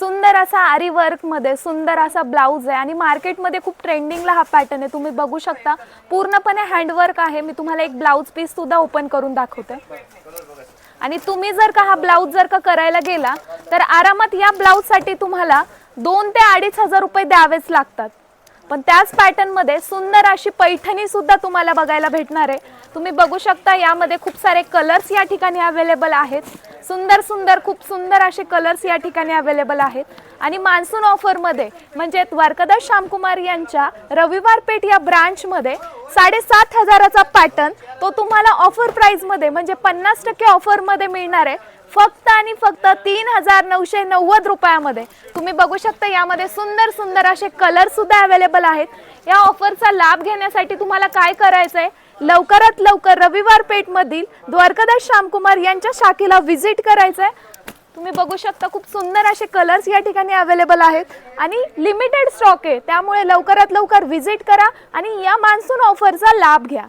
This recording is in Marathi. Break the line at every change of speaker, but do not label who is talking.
सुंदर असा आरी वर्क मध्ये सुंदर असा ब्लाउज आहे आणि मार्केटमध्ये खूप ट्रेंडिंगला हा पॅटर्न आहे। तुम्ही बघू शकता पूर्णपणे हँडवर्क आहे। मी तुम्हाला एक ब्लाउज पीस सुद्धा ओपन करून दाखवते आणि तुम्ही जर का हा ब्लाउज जर का करायला गेला तर आरामात या ब्लाउज साठी तुम्हाला 2 ते 2.5 रुपये द्यावेच लागतात। पण त्याच पॅटर्न मध्ये सुंदर अशी पैठणी सुद्धा तुम्हाला बघायला भेटणार आहे। तुम्ही बघू शकता यामध्ये खूप सारे कलर्स या ठिकाणी अवेलेबल आहेत। सुंदर सुंदर खूप सुंदर असे कलर्स या ठिकाणी अवेलेबल आहेत आणि मान्सून ऑफर मध्ये म्हणजे द्वारकादास श्यामकुमार यांच्या रविवार पेठ या ब्रांच मध्ये 7,500 चा पॅटर्न तो तुम्हाला ऑफर प्राइस मध्ये म्हणजे 50% ऑफर मध्ये मिळणार आहे फक्त आणि फक्त 3,990 रुपयामध्ये। तुम्ही बघू शकता यामध्ये सुंदर सुंदर असे कलर सुद्धा अवेलेबल आहेत। या ऑफरचा लाभ घेण्यासाठी तुम्हाला काय करायचंय, लवकरात लवकर रविवार पेठ मधील द्वारकादास श्यामकुमार यांच्या शाखेला व्हिजिट करायचंय। तुम्ही बघू शकता खूप सुंदर असे कलर्स या ठिकाणी अवेलेबल आहेत आणि लिमिटेड स्टॉक आहे, त्यामुळे लवकरात लवकर व्हिजिट करा आणि या मान्सून ऑफरचा लाभ घ्या।